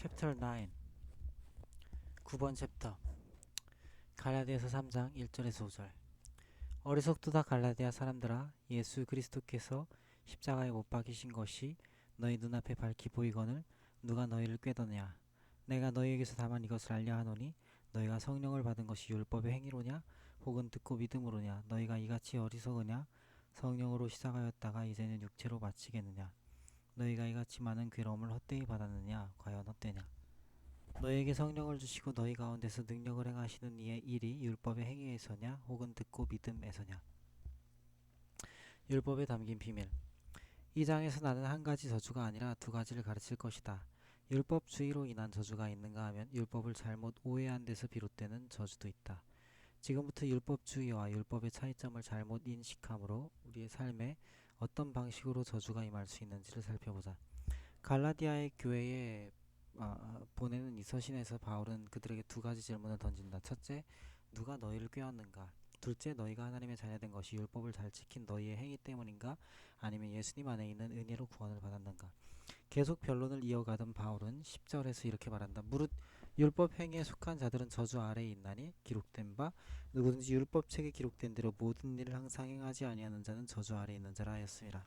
Chapter 9 9번 챕터 갈라디아서 3장 1절에서 5절 어리석도다 갈라디아 사람들아 예수 그리스도께서 십자가에 못 박히신 것이 너희 눈앞에 밝히 보이거늘 누가 너희를 꾀더냐 내가 너희에게서 다만 이것을 알려 하노니 너희가 성령을 받은 것이 율법의 행위로냐 혹은 듣고 믿음으로냐 너희가 이같이 어리석으냐 성령으로 시작하였다가 이제는 육체로 마치겠느냐 너희가 이같이 많은 괴로움을 헛되이 받았느냐 과연 헛되냐 너희에게 성령을 주시고 너희 가운데서 능력을 행하시는 이의 일이 율법의 행위에서냐 혹은 듣고 믿음에서냐. 율법에 담긴 비밀. 이 장에서 나는 한 가지 저주가 아니라 두 가지를 가르칠 것이다. 율법주의로 인한 저주가 있는가 하면 율법을 잘못 오해한 데서 비롯되는 저주도 있다. 지금부터 율법주의와 율법의 차이점을 잘못 인식함으로 우리의 삶에 어떤 방식으로 저주가 임할 수 있는지를 살펴보자. 갈라디아의 교회에 보내는 이 서신에서 바울은 그들에게 두 가지 질문을 던진다. 첫째, 누가 너희를 꾀었는가? 둘째, 너희가 하나님의 자녀된 것이 율법을 잘 지킨 너희의 행위 때문인가? 아니면 예수님 안에 있는 은혜로 구원을 받았는가? 계속 변론을 이어가던 바울은 10절에서 이렇게 말한다. 무릇 율법 행위에 속한 자들은 저주 아래에 있나니 기록된 바 누구든지 율법책에 기록된 대로 모든 일을 항상 행하지 아니하는 자는 저주 아래에 있는 자라 하였습니다.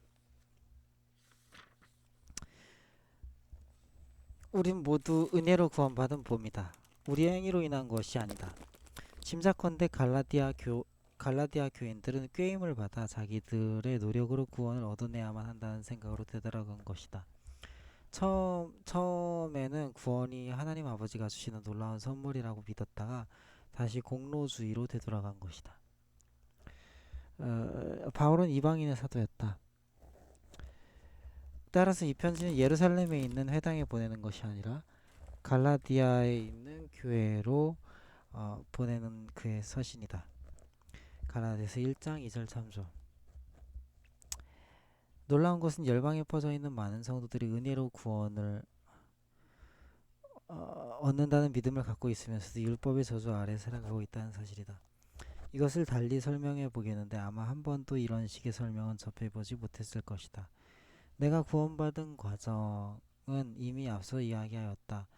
우린 모두 은혜로 구원받은 봅니다. 우리의 행위로 인한 것이 아니다. 짐작컨대 갈라디아 교인들은 꾀임을 받아 자기들의 노력으로 구원을 얻어내야만 한다는 생각으로 되돌아간 것이다. 처음에는 구원이 하나님 아버지가 주시는 놀라운 선물이라고 믿었다가 다시 공로주의로 되돌아간 것이다. 바울은 이방인의 사도였다. 따라서 이 편지는 예루살렘에 있는 회당에 보내는 것이 아니라 갈라디아에 있는 교회로 보내는 그의 서신이다. 갈라디아서 1장 2절 참조. 놀라운 것은 열방에 퍼져 있는 많은 성도들이 은혜로 구원을 얻는다는 믿음을 갖고 있으면서도 율법의 저주 아래 살아가고 있다는 사실이다. 이것을 달리 설명해 보겠는데 아마 한 번도 이런 식의 설명은 접해보지 못했을 것이다. 내가 구원받은 과정은 이미 앞서 이야기하였다.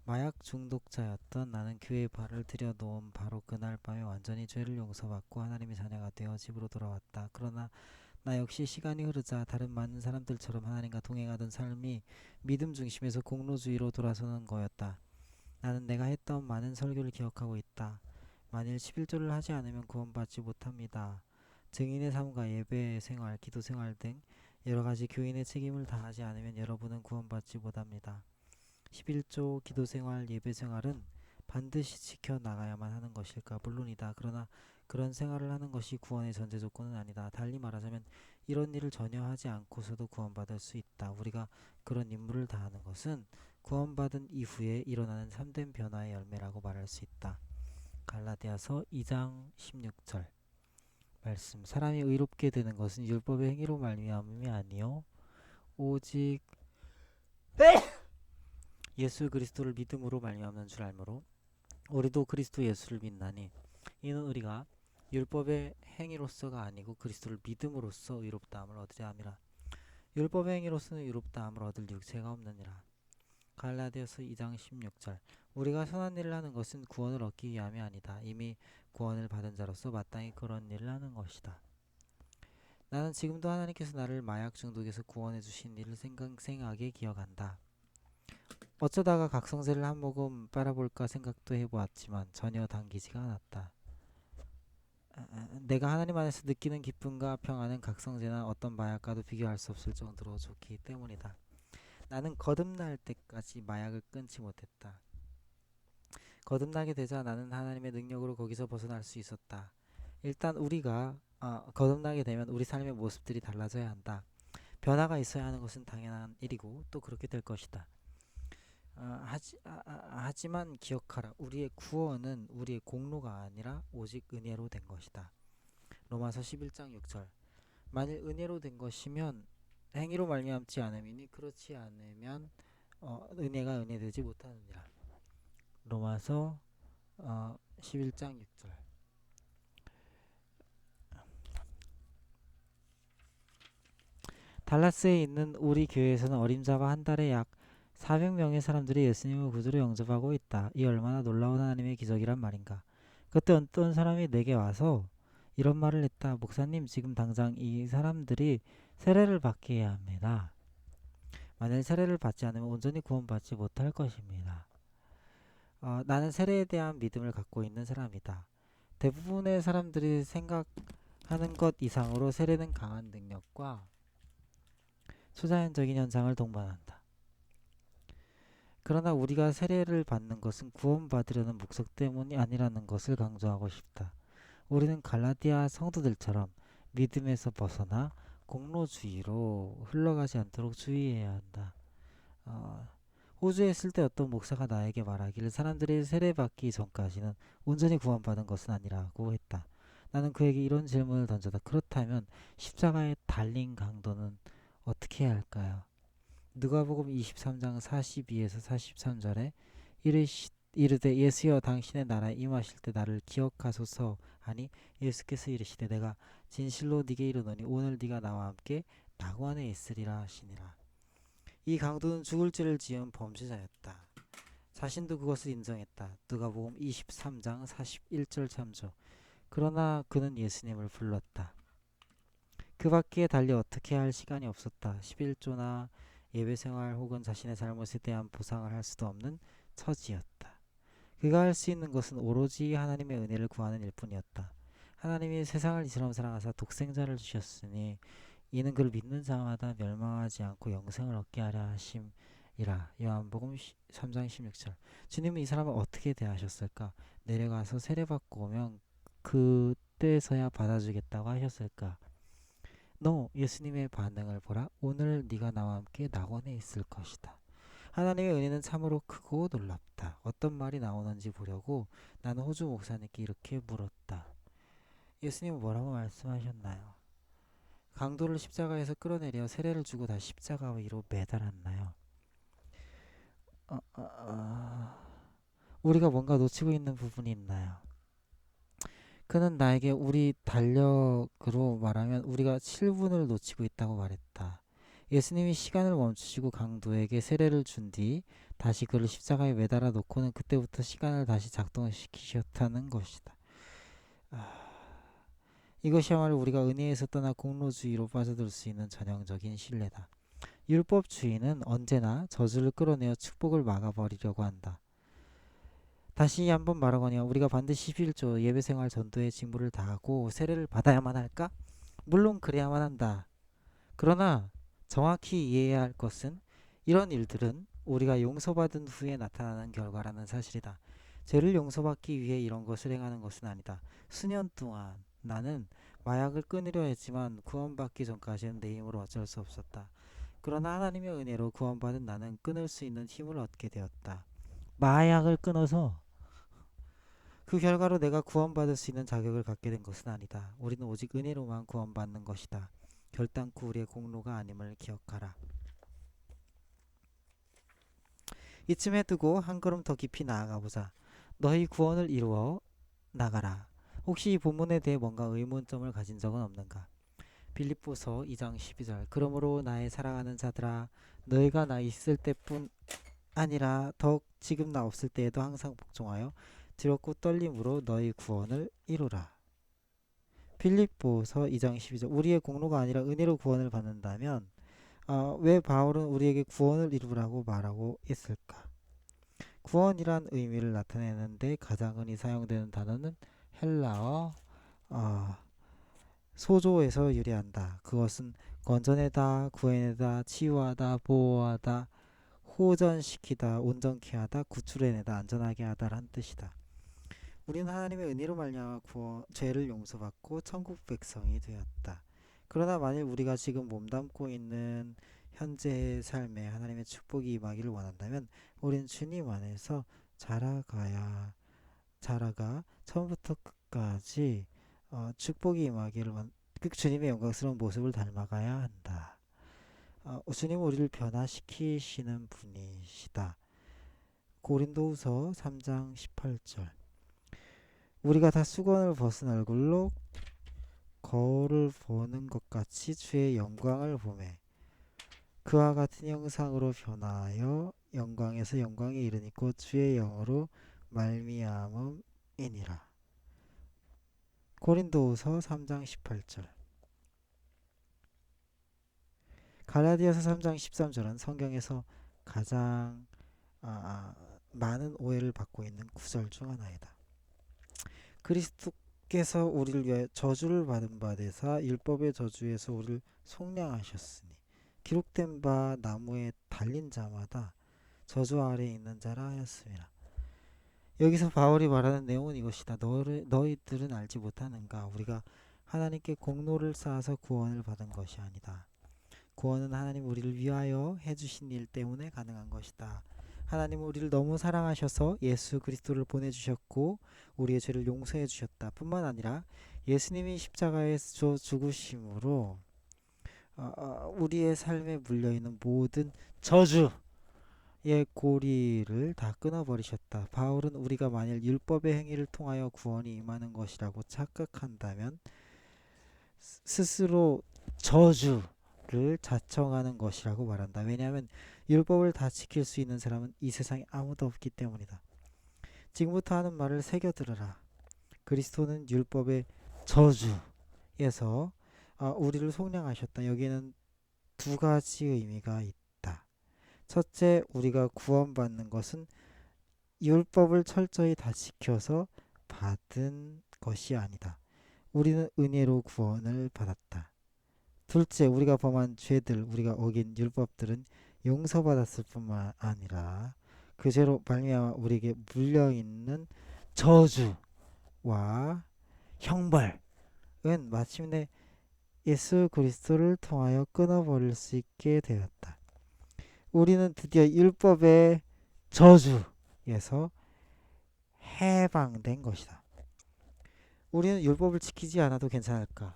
마약 중독자였던 나는 교회에 발을 들여놓은 바로 그날 밤에 완전히 죄를 용서받고 하나님의 자녀가 되어 집으로 돌아왔다. 그러나 나 역시 시간이 흐르자 다른 많은 사람들처럼 하나님과 동행하던 삶이 믿음 중심에서 공로주의로 돌아서는 거였다. 나는 내가 했던 많은 설교를 기억하고 있다. 만일 11조를 하지 않으면 구원받지 못합니다. 증인의 삶과 예배 생활, 기도 생활 등 여러 가지 교인의 책임을 다하지 않으면 여러분은 구원받지 못합니다. 11조 기도 생활, 예배 생활은 반드시 지켜나가야만 하는 것일까? 물론이다. 그러나 그런 생활을 하는 것이 구원의 전제 조건은 아니다. 달리 말하자면 이런 일을 전혀 하지 않고서도 구원받을 수 있다. 우리가 그런 임무를 다하는 것은 구원받은 이후에 일어나는 참된 변화의 열매라고 말할 수 있다. 갈라디아서 2장 16절 말씀. 사람이 의롭게 되는 것은 율법의 행위로 말미암음이 아니요 오직 예수 그리스도를 믿음으로 말미암는 줄 알므로 우리도 그리스도 예수를 믿나니 이는 우리가 율법의 행위로서가 아니고 그리스도를 믿음으로써 의롭다함을 얻으려 함이라. 율법의 행위로서는 의롭다함을 얻을 육체가 없느니라. 갈라디아서 2장 16절 우리가 선한 일을 하는 것은 구원을 얻기 위함이 아니다. 이미 구원을 받은 자로서 마땅히 그런 일을 하는 것이다. 나는 지금도 하나님께서 나를 마약 중독에서 구원해 주신 일을 생생하게 기억한다. 어쩌다가 각성제를 한 모금 빨아볼까 생각도 해보았지만 전혀 당기지가 않았다. 내가 하나님 안에서 느끼는 기쁨과 평안은 각성제나 어떤 마약과도 비교할 수 없을 정도로 좋기 때문이다. 나는 거듭날 때까지 마약을 끊지 못했다. 거듭나게 되자 나는 하나님의 능력으로 거기서 벗어날 수 있었다. 일단 우리가 거듭나게 되면 우리 삶의 모습들이 달라져야 한다. 변화가 있어야 하는 것은 당연한 일이고 또 그렇게 될 것이다. 하지만 기억하라. 우리의 구원은 우리의 공로가 아니라 오직 은혜로 된 것이다. 로마서 11장 6절 만일 은혜로 된 것이면 행위로 말미암지 않음이니 그렇지 않으면 은혜가 은혜되지 못하느니라. 로마서 11장 6절 달라스에 있는 우리 교회에서는 어림잡아 한 달에 약 400명의 사람들이 예수님을 구주로 영접하고 있다. 이 얼마나 놀라운 하나님의 기적이란 말인가. 그때 어떤 사람이 내게 와서 이런 말을 했다. 목사님, 지금 당장 이 사람들이 세례를 받게 해야 합니다. 만일 세례를 받지 않으면 온전히 구원받지 못할 것입니다. 나는 세례에 대한 믿음을 갖고 있는 사람이다. 대부분의 사람들이 생각하는 것 이상으로 세례는 강한 능력과 초자연적인 현상을 동반한다. 그러나 우리가 세례를 받는 것은 구원받으려는 목적 때문이 아니라는 것을 강조하고 싶다. 우리는 갈라디아 성도들처럼 믿음에서 벗어나 공로주의로 흘러가지 않도록 주의해야 한다. 호주에 있을 때 어떤 목사가 나에게 말하기를 사람들이 세례받기 전까지는 온전히 구원받은 것은 아니라고 했다. 나는 그에게 이런 질문을 던졌다. 그렇다면 십자가에 달린 강도는 어떻게 해야 할까요? 누가복음 23장 42에서 43절에 이르되 예수여 당신의 나라에 임하실 때 나를 기억하소서 하니 예수께서 이르시되 내가 진실로 네게 이르노니 오늘 네가 나와 함께 낙원에 있으리라 하시니라. 이 강도는 죽을 죄를 지은 범죄자였다. 자신도 그것을 인정했다. 누가복음 23장 41절 참조. 그러나 그는 예수님을 불렀다. 그 밖에 달리 어떻게 할 시간이 없었다. 11조나 예배생활 혹은 자신의 잘못에 대한 보상을 할 수도 없는 처지였다. 그가 할 수 있는 것은 오로지 하나님의 은혜를 구하는 일뿐이었다. 하나님이 세상을 이처럼 사랑하사 독생자를 주셨으니 이는 그를 믿는 자마다 멸망하지 않고 영생을 얻게 하려 하심이라. 요한복음 3장 16절. 주님은 이 사람을 어떻게 대하셨을까? 내려가서 세례받고 오면 그때서야 받아주겠다고 하셨을까? 너 예수님의 반응을 보라. 오늘 네가 나와 함께 낙원에 있을 것이다. 하나님의 은혜는 참으로 크고 놀랍다. 어떤 말이 나오는지 보려고 나는 호주 목사님께 이렇게 물었다. 예수님은 뭐라고 말씀하셨나요? 강도를 십자가에서 끌어내려 세례를 주고 다시 십자가 위로 매달았나요? 우리가 뭔가 놓치고 있는 부분이 있나요? 그는 나에게 우리 달력으로 말하면 우리가 7분을 놓치고 있다고 말했다. 예수님이 시간을 멈추시고 강도에게 세례를 준 뒤 다시 그를 십자가에 매달아 놓고는 그때부터 시간을 다시 작동시키셨다는 것이다. 이것이야말로 우리가 은혜에서 떠나 공로주의로 빠져들 수 있는 전형적인 신뢰다. 율법주의는 언제나 저주를 끌어내어 축복을 막아버리려고 한다. 다시 한번 말하거니와 우리가 반드시 11조 예배생활 전도의 직무를 다하고 세례를 받아야만 할까? 물론 그래야만 한다. 그러나 정확히 이해해야 할 것은 이런 일들은 우리가 용서받은 후에 나타나는 결과라는 사실이다. 죄를 용서받기 위해 이런 것을 행하는 것은 아니다. 수년 동안 나는 마약을 끊으려 했지만 구원받기 전까지는 내 힘으로 어쩔 수 없었다. 그러나 하나님의 은혜로 구원받은 나는 끊을 수 있는 힘을 얻게 되었다. 마약을 끊어서 그 결과로 내가 구원받을 수 있는 자격을 갖게 된 것은 아니다. 우리는 오직 은혜로만 구원받는 것이다. 결단코 우리의 공로가 아님을 기억하라. 이쯤에 두고 한 걸음 더 깊이 나아가보자. 너희 구원을 이루어 나가라. 혹시 이 본문에 대해 뭔가 의문점을 가진 적은 없는가? 빌립보서 2장 12절. 그러므로 나의 사랑하는 자들아 너희가 나 있을 때뿐 아니라 더욱 지금 나 없을 때에도 항상 복종하여 두렵고 떨림으로 너희 구원을 이루라. 빌립보서 2장 12절. 우리의 공로가 아니라 은혜로 구원을 받는다면 왜 바울은 우리에게 구원을 이루라고 말하고 있을까? 구원이란 의미를 나타내는데 가장 흔히 사용되는 단어는 헬라어 소조에서 유래한다. 그것은 건져내다, 구해내다, 치유하다, 보호하다, 호전시키다, 온전케 하다, 구출해내다, 안전하게 하다라는 뜻이다. 우리는 하나님의 은혜로 말미암아 죄를 용서받고 천국 백성이 되었다. 그러나 만일 우리가 지금 몸담고 있는 현재의 삶에 하나님의 축복이 임하기를 원한다면 우리는 주님 안에서 자라가 처음부터 끝까지 축복이 임하기를 그 주님의 영광스러운 모습을 닮아가야 한다. 주님은 우리를 변화시키시는 분이시다. 고린도후서 3장 18절. 우리가 다 수건을 벗은 얼굴로 거울을 보는 것 같이 주의 영광을 보매 그와 같은 형상으로 변하여 영광에서 영광에 이르니 곧 주의 영으로 말미암음이니라. 고린도후서 3장 18절. 갈라디아서 3장 13절은 성경에서 가장 많은 오해를 받고 있는 구절 중 하나이다. 그리스도께서 우리를 위하여 저주를 받은 바 되사 율법의 저주에서 우리를 속량하셨으니 기록된 바 나무에 달린 자마다 저주 아래에 있는 자라 하였습니다. 여기서 바울이 말하는 내용은 이것이다. 너희들은 알지 못하는가? 우리가 하나님께 공로를 쌓아서 구원을 받은 것이 아니다. 구원은 하나님 우리를 위하여 해주신 일 때문에 가능한 것이다. 하나님은 우리를 너무 사랑하셔서 예수 그리스도를 보내주셨고 우리의 죄를 용서해 주셨다. 뿐만 아니라 예수님이 십자가에서 죽으심으로 우리의 삶에 물려있는 모든 저주의 고리를 다 끊어버리셨다. 바울은 우리가 만일 율법의 행위를 통하여 구원이 임하는 것이라고 착각한다면 스스로 저주를 자청하는 것이라고 말한다. 왜냐하면 율법을 다 지킬 수 있는 사람은 이 세상에 아무도 없기 때문이다. 지금부터 하는 말을 새겨들어라. 그리스도는 율법의 저주에서 우리를 속량하셨다. 여기에는 두 가지 의미가 있다. 첫째, 우리가 구원받는 것은 율법을 철저히 다 지켜서 받은 것이 아니다. 우리는 은혜로 구원을 받았다. 둘째, 우리가 범한 죄들, 우리가 어긴 율법들은 용서받았을 뿐만 아니라 그 죄로 말미암아 우리에게 물려있는 저주와 형벌은 마침내 예수 그리스도를 통하여 끊어버릴 수 있게 되었다. 우리는 드디어 율법의 저주에서 해방된 것이다. 우리는 율법을 지키지 않아도 괜찮을까?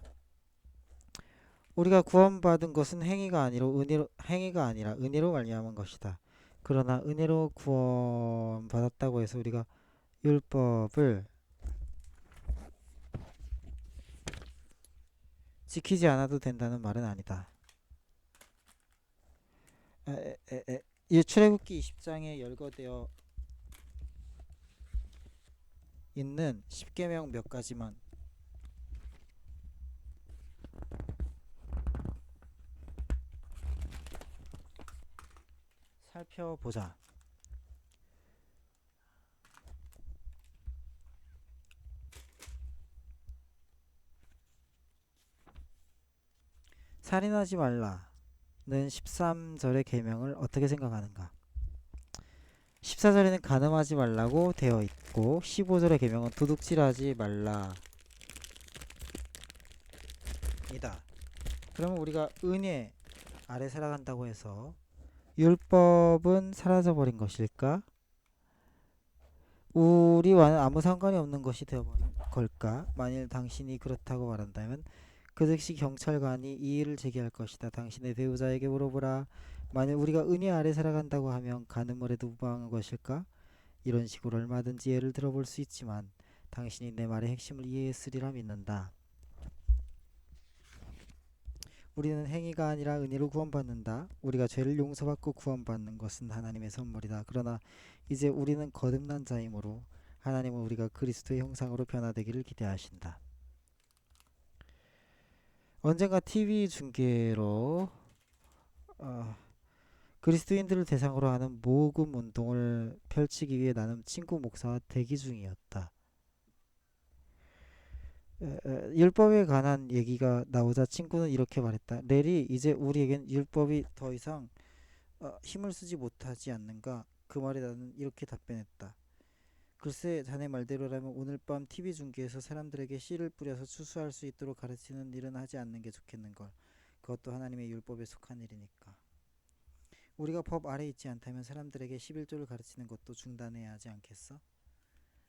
우리가 구원받은 것은 행위가 아니라 은혜로 말미암은 것이다. 그러나 은혜로 구원받았다고 해서 우리가 율법을 지키지 않아도 된다는 말은 아니다. 이 출애굽기 20장에 열거되어 있는 10계명 몇 가지만 살펴보자. 살인하지 말라는 13절의 계명을 어떻게 생각하는가? 14절에는 간음하지 말라고 되어 있고 15절의 계명은 도둑질하지 말라 이다. 그러면 우리가 은혜 아래 살아간다고 해서 율법은 사라져버린 것일까? 우리와는 아무 상관이 없는 것이 되어버린 걸까? 만일 당신이 그렇다고 말한다면 그 즉시 경찰관이 이의를 제기할 것이다. 당신의 배우자에게 물어보라. 만일 우리가 은혜 아래 살아간다고 하면 간음을 해도 무방한 것일까? 이런 식으로 얼마든지 예를 들어볼 수 있지만 당신이 내 말의 핵심을 이해했으리라 믿는다. 우리는 행위가 아니라 은혜로 구원받는다. 우리가 죄를 용서받고 구원받는 것은 하나님의 선물이다. 그러나 이제 우리는 거듭난 자이므로 하나님은 우리가 그리스도의 형상으로 변화되기를 기대하신다. 언젠가 TV 중계로 그리스도인들을 대상으로 하는 모금 운동을 펼치기 위해 나는 친구 목사와 대기 중이었다. 율법에 관한 얘기가 나오자 친구는 이렇게 말했다. 렐이 이제 우리에겐 율법이 더 이상 힘을 쓰지 못하지 않는가? 그 말에 나는 이렇게 답변했다. 글쎄 자네 말대로라면 오늘 밤 TV 중계에서 사람들에게 씨를 뿌려서 추수할 수 있도록 가르치는 일은 하지 않는 게 좋겠는걸. 그것도 하나님의 율법에 속한 일이니까. 우리가 법 아래 있지 않다면 사람들에게 11조를 가르치는 것도 중단해야 하지 않겠어?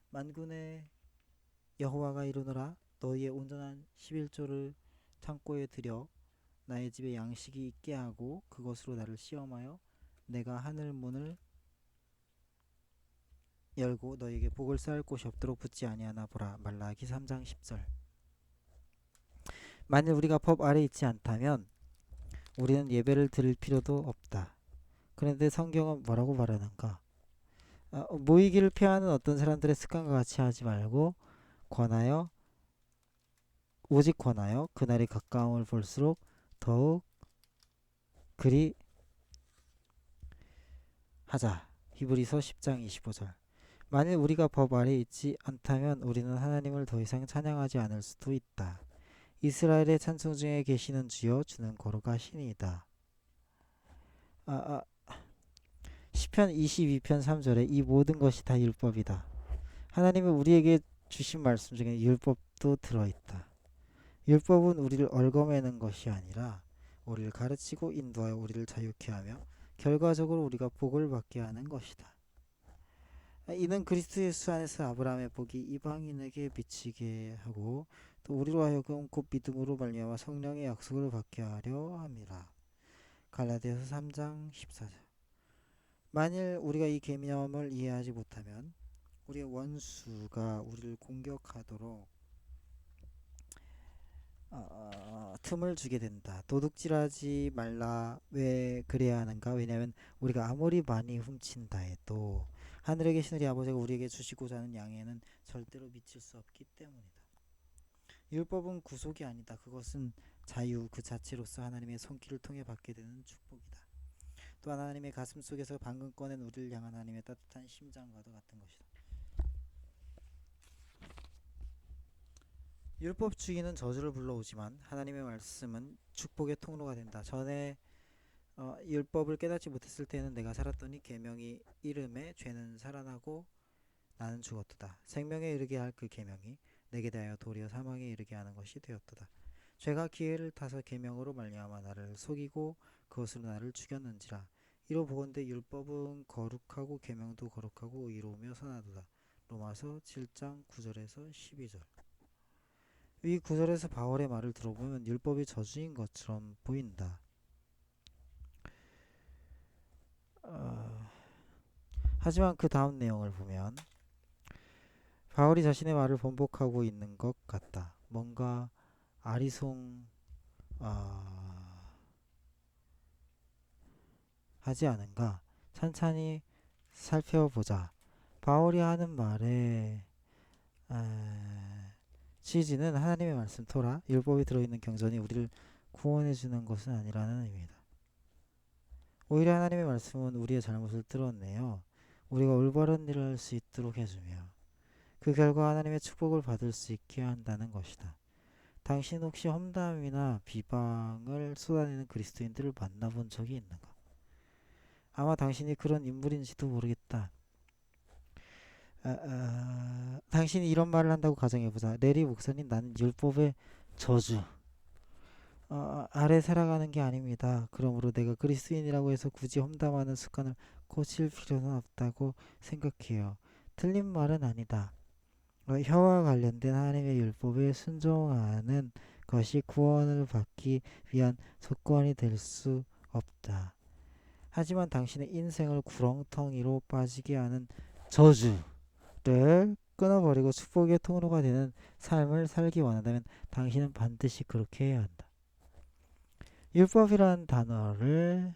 만군의 여호와가 이르노라. 너희의 온전한 11조를 창고에 들여 나의 집에 양식이 있게 하고 그것으로 나를 시험하여 내가 하늘 문을 열고 너희에게 복을 쌓을 곳이 없도록 붙지 아니하나 보라. 말라기 3장 10절. 만일 우리가 법 아래 있지 않다면 우리는 예배를 드릴 필요도 없다. 그런데 성경은 뭐라고 말하는가? 모이기를 피하는 어떤 사람들의 습관과 같이 하지 말고 권하여 오직 권하여 그날이 가까움을 볼수록 더욱 그리 하자. 히브리서 10장 25절. 만일 우리가 법 아래 있지 않다면 우리는 하나님을 더 이상 찬양하지 않을 수도 있다. 이스라엘의 찬송 중에 계시는 주여 주는 거룩하시니이다. 시편 22편 3절에 이 모든 것이 다 율법이다. 하나님은 우리에게 주신 말씀 중에 율법도 들어있다. 율법은 우리를 얽어매는 것이 아니라 우리를 가르치고 인도하여 우리를 자유케 하며 결과적으로 우리가 복을 받게 하는 것이다. 이는 그리스도 예수 안에서 아브라함의 복이 이방인에게 미치게 하고 또 우리로 하여금 곧 믿음으로 말미암아 성령의 약속을 받게 하려 함이라. 갈라디아서 3장 14절. 만일 우리가 이 계명을 이해하지 못하면 우리의 원수가 우리를 공격하도록 틈을 주게 된다. 도둑질하지 말라. 왜 그래야 하는가? 왜냐하면 우리가 아무리 많이 훔친다 해도 하늘에 계신 우리 아버지가 우리에게 주시고자 하는 양에는 절대로 미칠 수 없기 때문이다. 율법은 구속이 아니다. 그것은 자유 그 자체로서 하나님의 손길을 통해 받게 되는 축복이다. 또한 하나님의 가슴 속에서 방금 꺼낸 우리를 향한 하나님의 따뜻한 심장과도 같은 것이다. 율법주의는 저주를 불러오지만 하나님의 말씀은 축복의 통로가 된다. 전에 율법을 깨닫지 못했을 때는 내가 살았더니 계명이 이름에 죄는 살아나고 나는 죽었도다. 생명에 이르게 할 그 계명이 내게 대하여 도리어 사망에 이르게 하는 것이 되었도다. 죄가 기회를 타서 계명으로 말미암아 나를 속이고 그것으로 나를 죽였는지라. 이로 보건대 율법은 거룩하고 계명도 거룩하고 의로우며 선하도다. 로마서 7장 9절에서 12절. 이 구절에서 바울의 말을 들어보면 율법이 저주인 것처럼 보인다. 하지만 그 다음 내용을 보면 바울이 자신의 말을 번복하고 있는 것 같다. 뭔가 하지 않은가? 찬찬히 살펴보자. 바울이 하는 말의 취지는 하나님의 말씀 토라, 율법이 들어있는 경전이 우리를 구원해주는 것은 아니라는 의미다. 오히려 하나님의 말씀은 우리의 잘못을 뚫어내어 우리가 올바른 일을 할 수 있도록 해주며 그 결과 하나님의 축복을 받을 수 있게 한다는 것이다. 당신 혹시 험담이나 비방을 쏟아내는 그리스도인들을 만나본 적이 있는가? 아마 당신이 그런 인물인지도 모르겠다. 당신이 이런 말을 한다고 가정해보자. 레리 목사님, 나는 율법의 저주 아래 살아가는 게 아닙니다. 그러므로 내가 그리스도인이라고 해서 굳이 험담하는 습관을 고칠 필요는 없다고 생각해요. 틀린 말은 아니다. 혀와 관련된 하나님의 율법에 순종하는 것이 구원을 받기 위한 조건이 될 수 없다. 하지만 당신의 인생을 구렁텅이로 빠지게 하는 저주를 끊어버리고 축복의 통로가 되는 삶을 살기 원한다면 당신은 반드시 그렇게 해야 한다. 율법이라는 단어를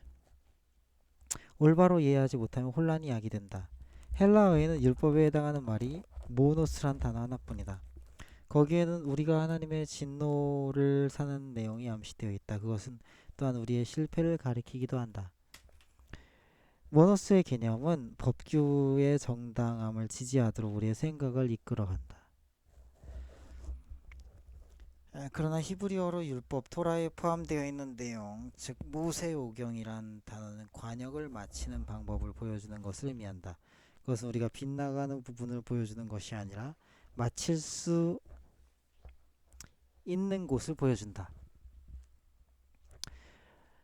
올바로 이해하지 못하면 혼란이 야기된다. 헬라어에는 율법에 해당하는 말이 모노스란 단어 하나뿐이다. 거기에는 우리가 하나님의 진노를 사는 내용이 암시되어 있다. 그것은 또한 우리의 실패를 가리키기도 한다. 모노스의 개념은 법규의 정당함을 지지하도록 우리의 생각을 이끌어간다. 그러나 히브리어로 율법, 토라에 포함되어 있는 내용, 즉 모세오경이란 단어는 관역을 마치는 방법을 보여주는 것을 의미한다. 그것은 우리가 빗나가는 부분을 보여주는 것이 아니라 마칠 수 있는 곳을 보여준다.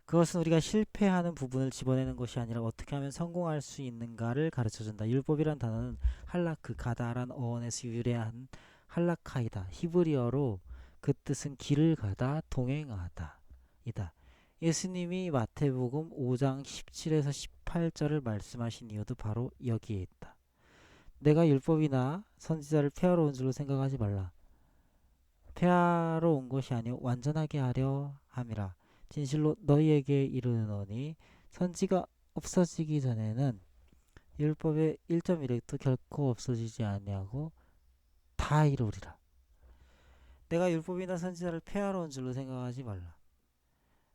그것은 우리가 실패하는 부분을 집어내는 것이 아니라 어떻게 하면 성공할 수 있는가를 가르쳐준다. 율법이란 단어는 할라크, 가다란 어원에서 유래한 할라카이다. 히브리어로 그 뜻은 길을 가다, 동행하다 이다. 예수님이 마태복음 5장 17에서 18절을 말씀하신 이유도 바로 여기에 있다. 내가 율법이나 선지자를 폐하러 온 줄로 생각하지 말라. 폐하러 온 것이 아니오 완전하게 하려 함이라. 진실로 너희에게 이르노니 선지가 없어지기 전에는 율법의 1.1획도 결코 없어지지 아니하고 다 이루리라. 내가 율법이나 선지자를 폐하러 온 줄로 생각하지 말라.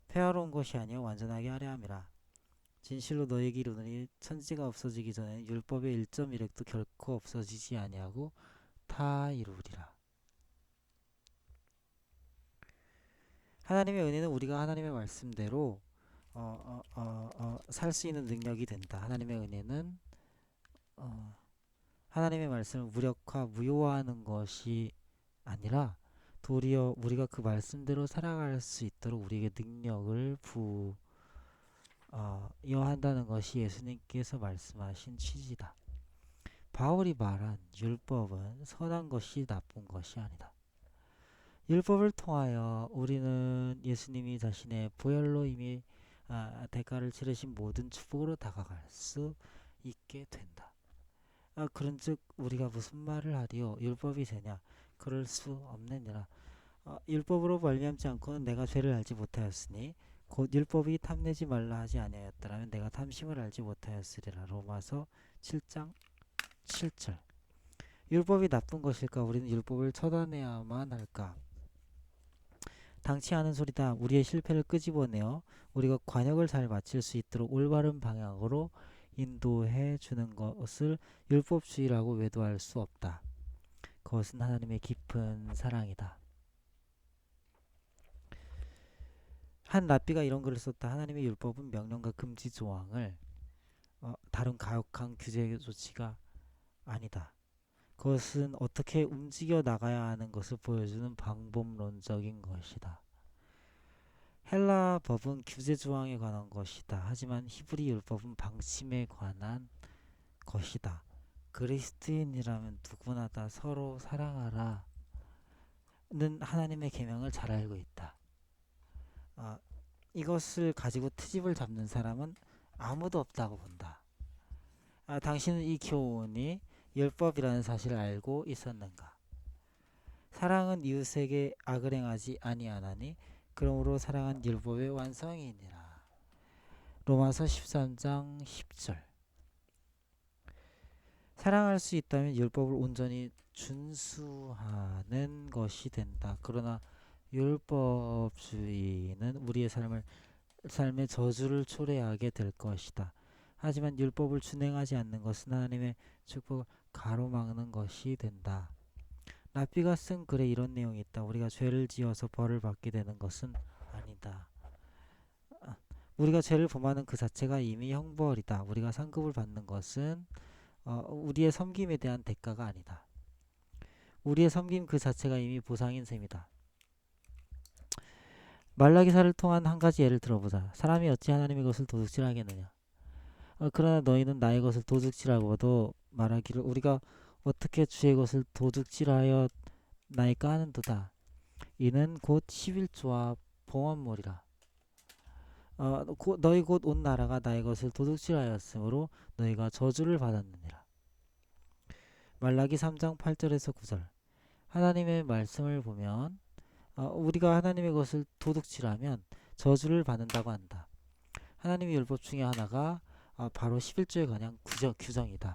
폐하러 온 것이 아니요 완전하게 하려 함이라. 진실로 너희에게 이르노니 선지가 없어지기 전에는 율법의 1.1획도 결코 없어지지 아니하고 다 이루리라. 하나님의 은혜는 우리가 하나님의 말씀대로 살 수 있는 능력이 된다. 하나님의 은혜는 하나님의 말씀을 무효화하는 것이 아니라 도리어 우리가 그 말씀대로 살아갈 수 있도록 우리에게 능력을 부여한다는 것이 예수님께서 말씀하신 취지다. 바울이 말한 율법은 선한 것이 나쁜 것이 아니다. 율법을 통하여 우리는 예수님이 자신의 보혈로 이미 대가를 치르신 모든 축복으로 다가갈 수 있게 된다. 그런즉 우리가 무슨 말을 하리요? 율법이 되냐? 그럴 수 없느니라. 율법으로 말미암지 않고는 내가 죄를 알지 못하였으니 곧 율법이 탐내지 말라 하지 아니하였더라면 내가 탐심을 알지 못하였으리라. 로마서 7장 7절. 율법이 나쁜 것일까? 우리는 율법을 처단해야만 할까? 당치 않은 소리다. 우리의 실패를 끄집어내어 우리가 관역을 잘 마칠 수 있도록 올바른 방향으로 인도해 주는 것을 율법주의라고 외도할 수 없다. 그것은 하나님의 깊은 사랑이다. 한 랍비가 이런 글을 썼다. 하나님의 율법은 명령과 금지 조항을 다른 가혹한 규제 조치가 아니다. 그것은 어떻게 움직여 나가야 하는 것을 보여주는 방법론적인 것이다. 헬라 법은 규제 조항에 관한 것이다. 하지만 히브리 율법은 방침에 관한 것이다. 그리스도인이라면 누구나 다 서로 사랑하라는 하나님의 계명을 잘 알고 있다. 이것을 가지고 트집을 잡는 사람은 아무도 없다고 본다. 당신은 이 교훈이 율법이라는 사실을 알고 있었는가? 사랑은 이웃에게 악을 행하지 아니하나니 그러므로 사랑은 율법의 완성이니라. 로마서 13장 10절. 사랑할 수 있다면 율법을 온전히 준수하는 것이 된다. 그러나 율법주의는 우리의 삶의 저주를 초래하게 될 것이다. 하지만 율법을 준행하지 않는 것은 하나님의 축복을 가로막는 것이 된다. 랍비가 쓴 글에 이런 내용이 있다. 우리가 죄를 지어서 벌을 받게 되는 것은 아니다. 우리가 죄를 범하는 그 자체가 이미 형벌이다. 우리가 상급을 받는 것은 우리의 섬김에 대한 대가가 아니다. 우리의 섬김 그 자체가 이미 보상인 셈이다. 말라기사를 통한 한 가지 예를 들어보자. 사람이 어찌 하나님의 것을 도둑질하겠느냐. 그러나 너희는 나의 것을 도둑질하고도 말하기를 우리가 어떻게 주의 것을 도둑질하여 나이까 하는도다. 이는 곧 11조와 봉헌물이라. 너희 곧 온 나라가 나의 것을 도둑질하였으므로 너희가 저주를 받았느니라. 말라기 3장 8절에서 9절. 하나님의 말씀을 보면 우리가 하나님의 것을 도둑질하면 저주를 받는다고 한다. 하나님의 율법 중에 하나가 바로 11조에 관한 규정이다.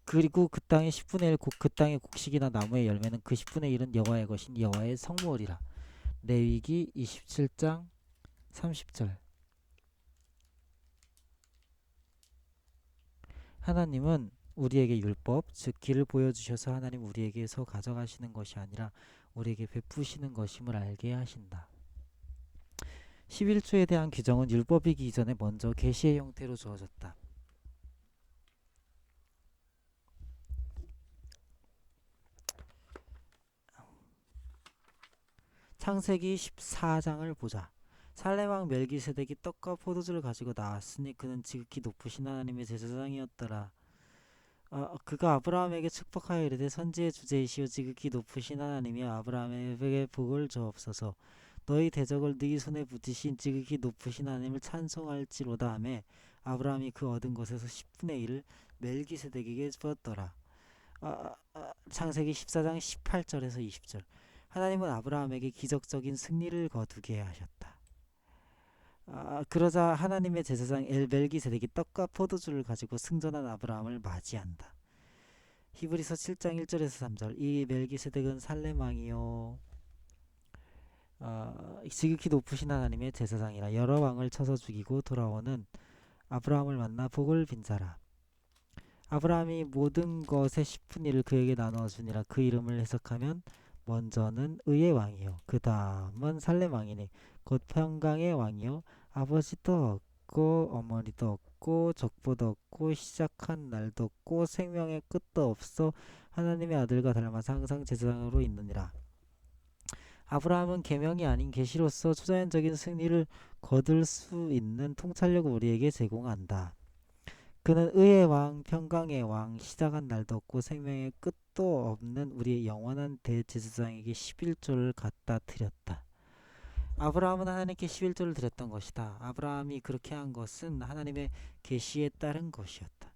그리고 그 땅의 10분의 1 그 땅의 곡식이나 나무의 열매는 그 10분의 1은 여호와의 것인 여호와의 성물이라. 레위기 27장 30절. 하나님은 우리에게 율법, 즉 길을 보여주셔서 하나님 우리에게서 가져가시는 것이 아니라 우리에게 베푸시는 것임을 알게 하신다. 11조에 대한 규정은 율법이기 이전에 먼저 계시의 형태로 주어졌다. 창세기 14장을 보자. 살렘왕 멜기세덱이 떡과 포도주를 가지고 나왔으니 그는 지극히 높으신 하나님의 제사장이었더라. 그가 아브라함에게 축복하여 이르되 선지의 주제이시오 지극히 높으신 하나님이 아브라함에게 복을 주옵소서. 너희 대적을 네 손에 붙이신 지극히 높으신 하나님을 찬송할지로다 하매 아브라함이 그 얻은 것에서 10분의 1을 멜기세덱에게 주었더라. 창세기 14장 18절에서 20절. 하나님은 아브라함에게 기적적인 승리를 거두게 하셨다. 그러자 하나님의 제사장 멜기세덱이 떡과 포도주를 가지고 승전한 아브라함을 맞이한다. 히브리서 7장 1절에서 3절. 이 멜기세덱은 살렘 왕이요 지극히 높으신 하나님의 제사장이라 여러 왕을 쳐서 죽이고 돌아오는 아브라함을 만나 복을 빈 자라. 아브라함이 모든 것의 10분 1을 그에게 나누어 주니라. 그 이름을 해석하면 먼저는 의의 왕이요 그 다음은 살렘 왕이니 곧 평강의 왕이요 아버지도 없고 어머니도 없고 족보도 없고 시작한 날도 없고 생명의 끝도 없어 하나님의 아들과 닮아서 항상 제사장으로 있느니라. 아브라함은 계명이 아닌 계시로서 초자연적인 승리를 거둘 수 있는 통찰력을 우리에게 제공한다. 그는 의의 왕, 평강의 왕, 시작한 날도 없고 생명의 끝도 없는 우리의 영원한 대제사장에게 11조를 갖다 드렸다. 아브라함은 하나님께 11조를 드렸던 것이다. 아브라함이 그렇게 한 것은 하나님의 계시에 따른 것이었다.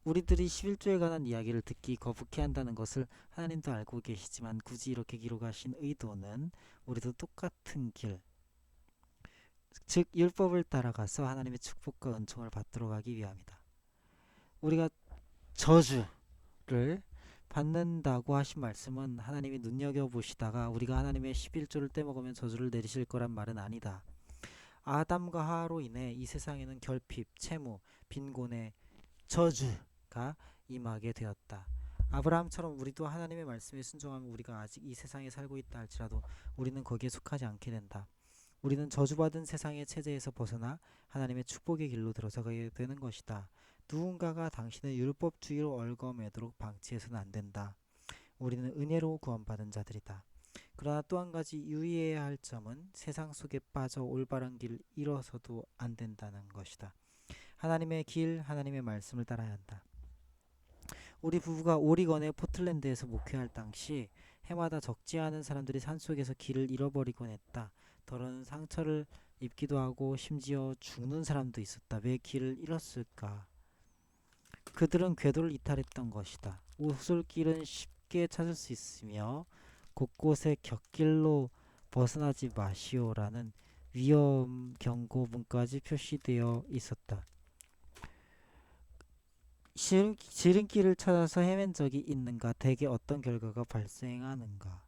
우리들이 11조에 관한 이야기를 듣기 거북해 한다는 것을 하나님도 알고 계시지만 굳이 이렇게 기록하신 의도는 우리도 똑같은 길, 즉 율법을 따라가서 하나님의 축복과 은총을 받도록 하기 위함이다. 우리가 저주를 받는다고 하신 말씀은 하나님이 눈여겨보시다가 우리가 하나님의 11조를 떼먹으면 저주를 내리실 거란 말은 아니다. 아담과 하와로 인해 이 세상에는 결핍, 채무, 빈곤의 저주가 임하게 되었다. 아브라함처럼 우리도 하나님의 말씀에 순종하면 우리가 아직 이 세상에 살고 있다 할지라도 우리는 거기에 속하지 않게 된다. 우리는 저주받은 세상의 체제에서 벗어나 하나님의 축복의 길로 들어서게 되는 것이다. 누군가가 당신을 율법주의로 얽어매도록 방치해서는 안 된다. 우리는 은혜로 구원받은 자들이다. 그러나 또 한 가지 유의해야 할 점은 세상 속에 빠져 올바른 길을 잃어서도 안 된다는 것이다. 하나님의 길, 하나님의 말씀을 따라야 한다. 우리 부부가 오리건의 포틀랜드에서 목회할 당시 해마다 적지 않은 사람들이 산속에서 길을 잃어버리곤 했다. 더러는 상처를 입기도 하고 심지어 죽는 사람도 있었다. 왜 길을 잃었을까? 그들은 궤도를 이탈했던 것이다. 오솔길은 쉽게 찾을 수 있으며 곳곳에 곁길로 벗어나지 마시오라는 위험 경고문까지 표시되어 있었다. 지름길을 찾아서 헤맨 적이 있는가? 대개 어떤 결과가 발생하는가?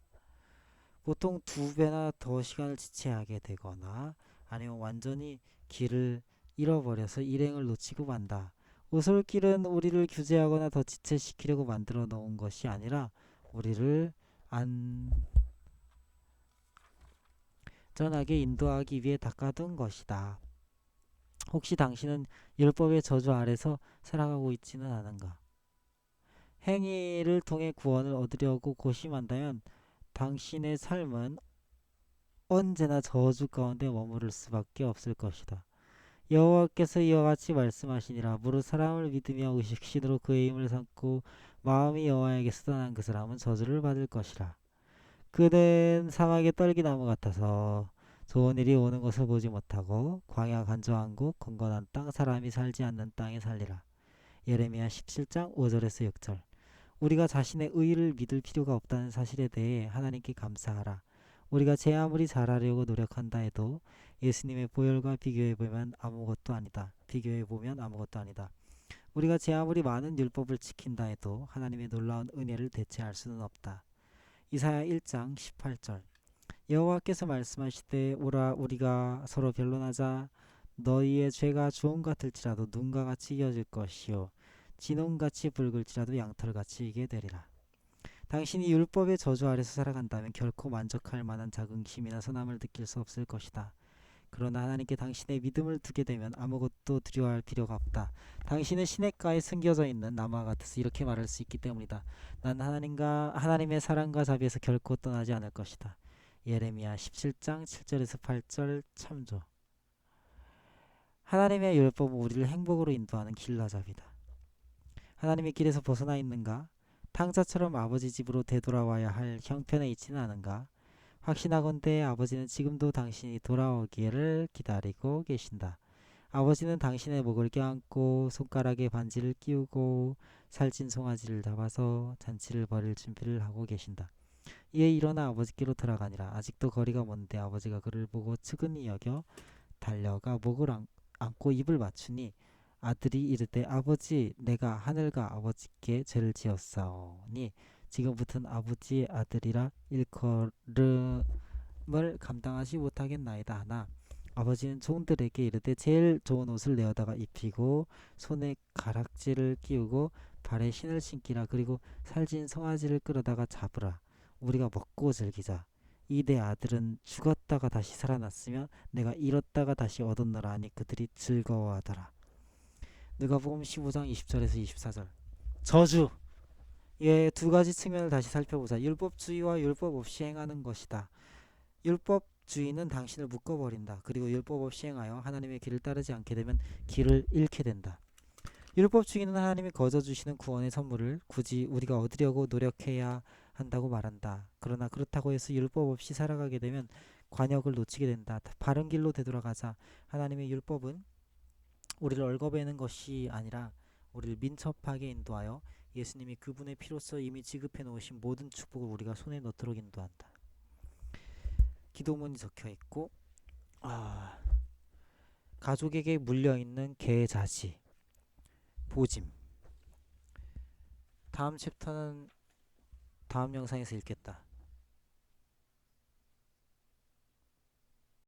보통 2배나 더 시간을 지체하게 되거나 아니면 완전히 길을 잃어버려서 일행을 놓치고 만다. 오솔길은 우리를 규제하거나 더 지체시키려고 만들어 놓은 것이 아니라 우리를 안전하게 인도하기 위해 닦아둔 것이다. 혹시 당신은 율법의 저주 아래서 살아가고 있지는 않은가? 행위를 통해 구원을 얻으려고 고심한다면 당신의 삶은 언제나 저주 가운데 머무를 수밖에 없을 것이다. 여호와께서 이와 같이 말씀하시니라. 무릇 사람을 믿으며 의식신으로 그의 힘을 삼고 마음이 여호와에게서 떠난 그 사람은 저주를 받을 것이라. 그는 사막의 떨기나무 같아서 좋은 일이 오는 것을 보지 못하고 광야 간조한 곳 건건한 땅 사람이 살지 않는 땅에 살리라. 예레미야 17장 5절에서 6절. 우리가 자신의 의의를 믿을 필요가 없다는 사실에 대해 하나님께 감사하라. 우리가 제 아무리 잘하려고 노력한다 해도 예수님의 보혈과 비교해보면 아무것도 아니다. 우리가 제 아무리 많은 율법을 지킨다 해도 하나님의 놀라운 은혜를 대체할 수는 없다. 이사야 1장 18절. 여호와께서 말씀하시되 오라 우리가 서로 변론하자. 너희의 죄가 주홍 같을지라도 눈과 같이 이어질 것이요 진홍같이 붉을지라도 양털같이 이게 되리라. 당신이 율법의 저주 아래서 살아간다면 결코 만족할 만한 자긍심이나 선함을 느낄 수 없을 것이다. 그러나 하나님께 당신의 믿음을 두게 되면 아무것도 두려워할 필요가 없다. 당신은 시냇가에 숨겨져 있는 나무와 같아서 이렇게 말할 수 있기 때문이다. 난 하나님의 사랑과 자비에서 결코 떠나지 않을 것이다. 예레미야 17장 7절에서 8절 참조. 하나님의 율법은 우리를 행복으로 인도하는 길라잡이다. 하나님의 길에서 벗어나 있는가? 탕자처럼 아버지 집으로 되돌아와야 할 형편에 있지는 않은가? 확신하건대 아버지는 지금도 당신이 돌아오기를 기다리고 계신다. 아버지는 당신의 목을 껴안고 손가락에 반지를 끼우고 살찐 송아지를 잡아서 잔치를 벌일 준비를 하고 계신다. 이에 일어나 아버지께로 들어가니라. 아직도 거리가 먼데 아버지가 그를 보고 측은히 여겨 달려가 목을 안고 입을 맞추니 아들이 이르되 아버지 내가 하늘과 아버지께 죄를 지었사오니 지금부터는 아버지의 아들이라 일컬음을 감당하지 못하겠나이다 하나 아버지는 종들에게 이르되 제일 좋은 옷을 내어다가 입히고 손에 가락지를 끼우고 발에 신을 신기라. 그리고 살진 송아지를 끌어다가 잡으라. 우리가 먹고 즐기자. 이 내 아들은 죽었다가 다시 살아났으며 내가 잃었다가 다시 얻었노라 하니 그들이 즐거워하더라. 누가복음 15장 20절에서 24절. 저주. 예, 두 가지 측면을 다시 살펴보자. 율법주의와 율법 없이 행하는 것이다. 율법주의는 당신을 묶어버린다. 그리고 율법 없이 행하여 하나님의 길을 따르지 않게 되면 길을 잃게 된다. 율법주의는 하나님이 거저 주시는 구원의 선물을 굳이 우리가 얻으려고 노력해야 한다고 말한다. 그러나 그렇다고 해서 율법 없이 살아가게 되면 관역을 놓치게 된다. 바른 길로 되돌아가자. 하나님의 율법은 우리를 얽어매는 것이 아니라 우리를 민첩하게 인도하여 예수님이 그분의 피로써 이미 지급해 놓으신 모든 축복을 우리가 손에 넣도록 인도한다. 기도문이 적혀 있고 가족에게 물려있는 계자지 보짐. 다음 챕터는 다음 영상에서 읽겠다.